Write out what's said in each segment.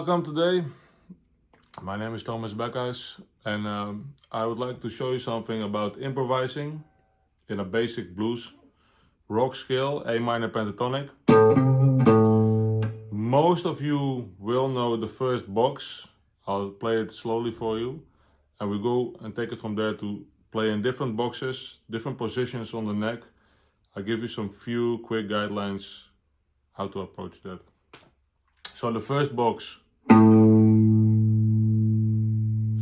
Welcome today. My name is Thomas Beckhuis and I would like to show you something about improvising in a basic blues rock scale, A minor pentatonic. Most of you will know the first box. I'll play it slowly for you and we go and take it from there to play in different boxes, different positions on the neck. I'll give you some few quick guidelines how to approach that. So the first box,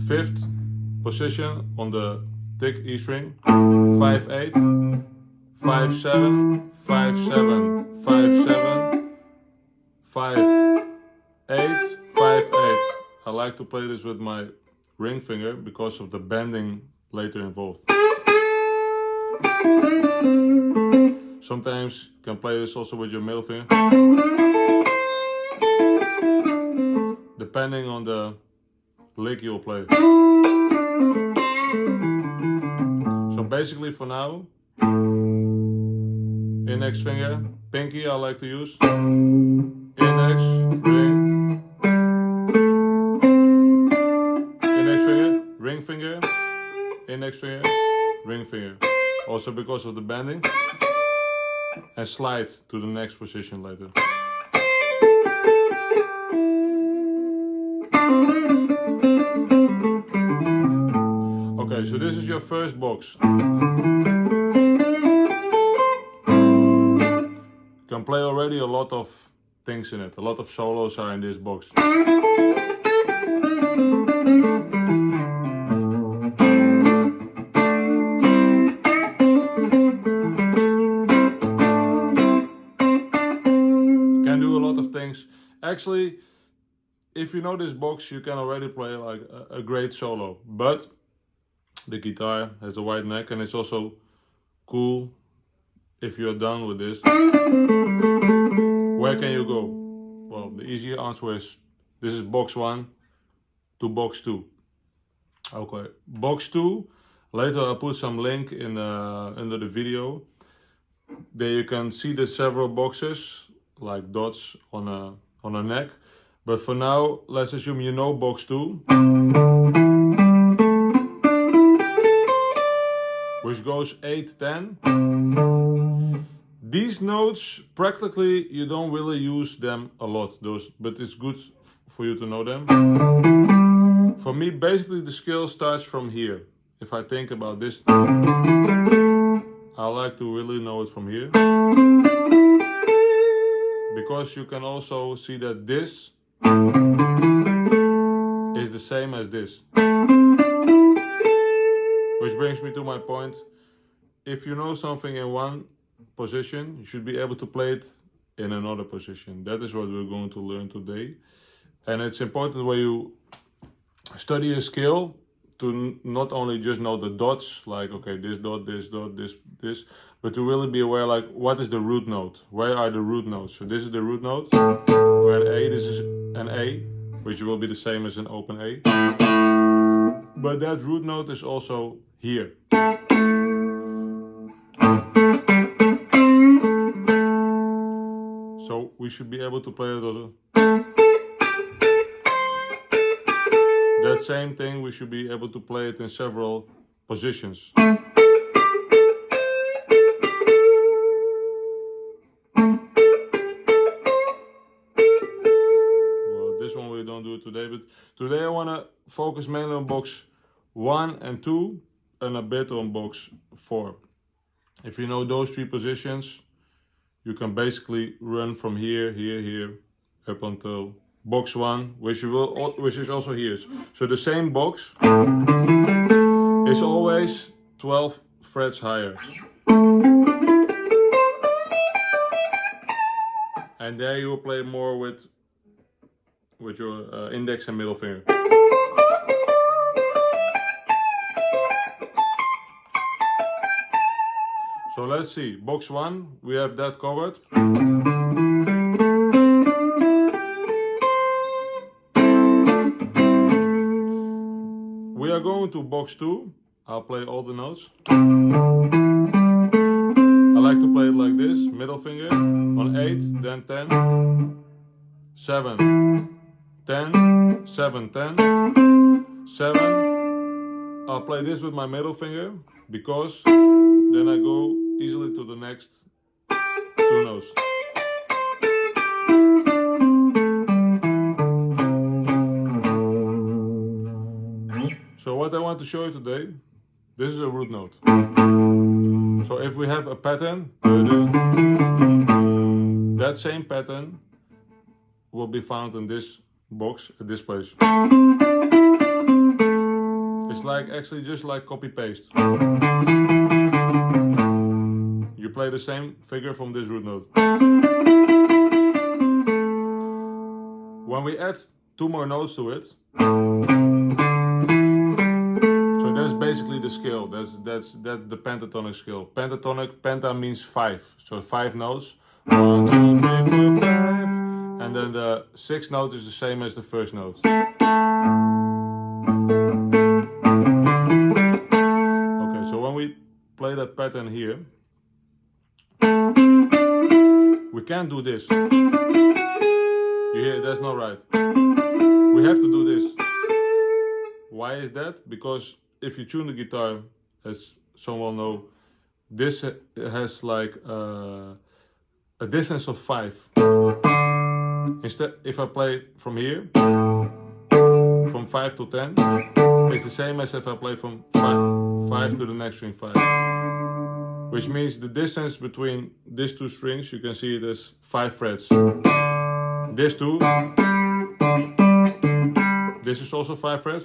5th position on the thick E string, 5-8, 5-7, 5-7, 5-7, 5-8, 5-8. I like to play this with my ring finger because of the bending later involved. Sometimes you can play this also with your middle finger, depending on the lick you'll play. So basically for now, index finger, pinky I like to use, index, ring, index finger, ring finger, index finger, ring finger. Also because of the bending, and slide to the next position later. Okay, so this is your first box. You can play already a lot of things in it. A lot of solos are in this box. Can do a lot of things. Actually, if you know this box, you can already play like a great solo. But the guitar has a wide neck and it's also cool if you're done with this. Where can you go? Well, the easy answer is this is box 1 to box 2. Okay, box 2, later I'll put some link in under the video. There you can see the several boxes like dots on a neck. But for now, let's assume you know box 2, which goes 8, 10. These notes, practically, you don't really use them a lot, but it's good for you to know them. For me, basically the scale starts from here. If I think about this, I like to really know it from here. Because you can also see that this is the same as this. Which brings me to my point. If you know something in one position, you should be able to play it in another position. That is what we're going to learn today. And it's important when you study a scale to not only just know the dots, like okay, this dot, this dot, this, but to really be aware like what is the root note? Where are the root notes? So this is the root note. Where an A, this is an A, which will be the same as an open A. But that root note is also here. So we should be able to play it also. That same thing, we should be able to play it in several positions. Well, this one we don't do it today, but today I want to focus mainly on box 1 and 2 and a bit on box 4. If you know those 3 positions, you can basically run from here, here, here, up until box 1, which is also here. So the same box is always 12 frets higher. And there you will play more with your index and middle finger. So let's see, box 1, we have that covered. We are going to box 2. I'll play all the notes. I like to play it like this, middle finger on 8, then 10, 7, 10, 7, 10, 7. I'll play this with my middle finger because then I go easily to the next two notes. So what I want to show you today, this is a root note. So if we have a pattern, that same pattern will be found in this box at this place. It's like actually just like copy paste. You play the same figure from this root note. When we add two more notes to it, so that's basically the scale. That's the pentatonic scale. Pentatonic, penta means 5. So 5 notes. 1, 2, 3, 4, 5. And then the 6th note is the same as the first note. Okay, so when we play that pattern here, we can't do this. You hear, that's not right. We have to do this. Why is that? Because if you tune the guitar, as some will know, this has like a distance of 5. Instead, if I play from here, from 5 to 10, it's the same as if I play from 5 to the next string 5. Which means the distance between these two strings, you can see it as 5 frets. This two, this is also 5 frets.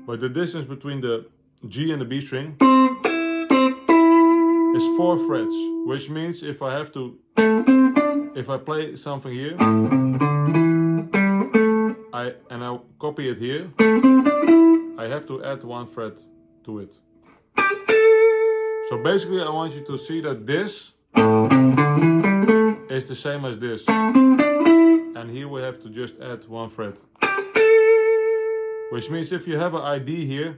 But the distance between the G and the B string is 4 frets. Which means if I play something here, I copy it here, I have to add 1 fret to it. So basically I want you to see that this is the same as this. And here we have to just add 1 fret. Which means if you have an ID here,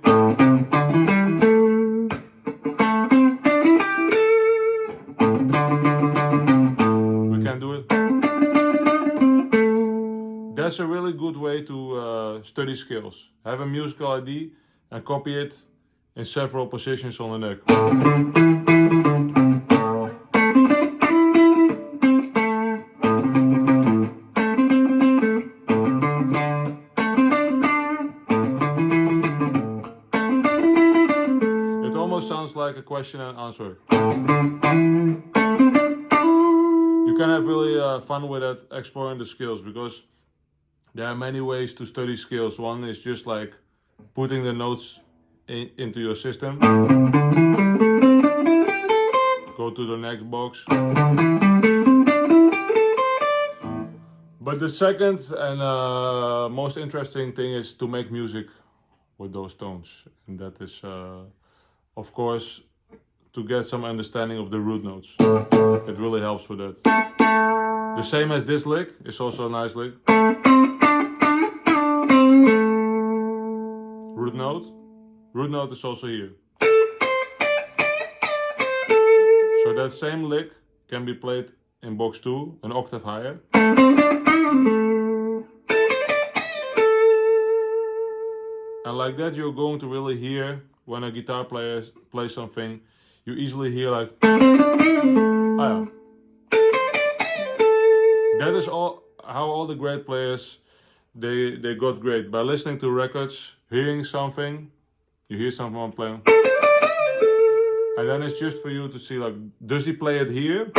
we can do it. That's a really good way to study scales. Have a musical ID and copy it in several positions on the neck. It almost sounds like a question and answer. You can have really fun with it, exploring the scales, because there are many ways to study scales. One is just like putting the notes into your system. Go to the next box. But the second and most interesting thing is to make music with those tones. And that is, of course, to get some understanding of the root notes. It really helps with that. The same as this lick is also a nice lick. Root note. Root note is also here. So that same lick can be played in box 2, an octave higher. And like that you're going to really hear, when a guitar player plays something, you easily hear like, ah yeah. That is how all the great players, they got great. By listening to records, hearing something, you hear someone playing, and then it's just for you to see like, does he play it here?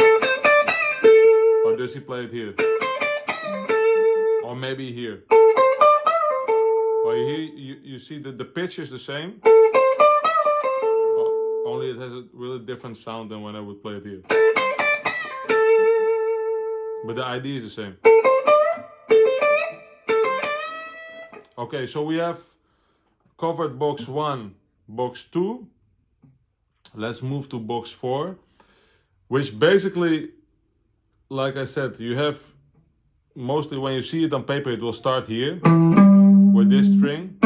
Or does he play it here? Or maybe here? Or you see that the pitch is the same, only it has a really different sound than when I would play it here. But the idea is the same. Okay, so we have covered box 1, box 2. Let's move to box 4, which basically, like I said, you have mostly, when you see it on paper, it will start here with this string.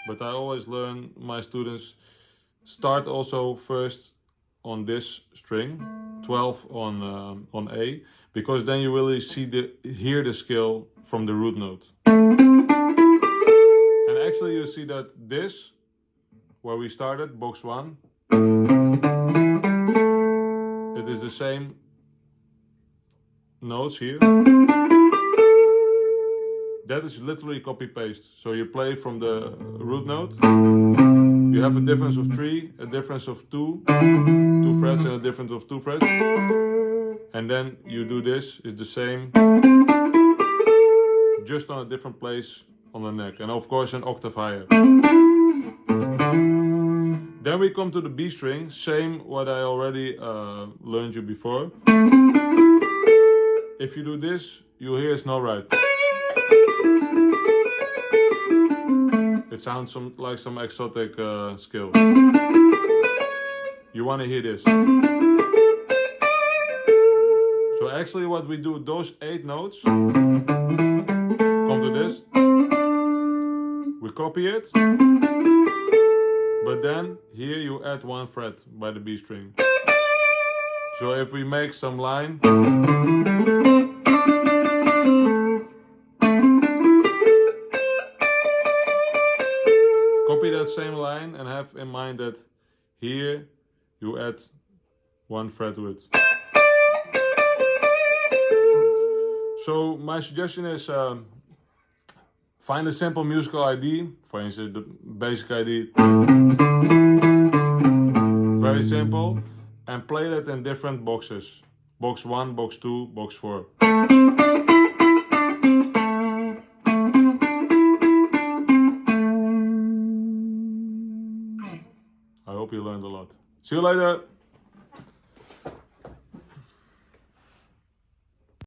But I always learn my students start also first on this string, 12 on A, because then you really hear the scale from the root note. And actually you see that this, where we started, box 1, it is the same notes here. That is literally copy paste. So you play from the root note, you have a difference of 3, a difference of 2 frets and a difference of 2 frets, and then you do this, is the same, just on a different place on the neck, and of course an octave higher. Then we come to the B string, same what I already learned you before. If you do this, you'll hear it's not right. It sounds like some exotic skill. You want to hear this. So actually what we do, those 8 notes, come to this, we copy it, but then here you add 1 fret by the B string. So if we make some line, copy that same line and have in mind that here you add 1 fret to it. So my suggestion is find a simple musical ID, for instance the basic ID, very simple, and play that in different boxes. Box 1, box 2, box 4. I hope you learned a lot. See you later!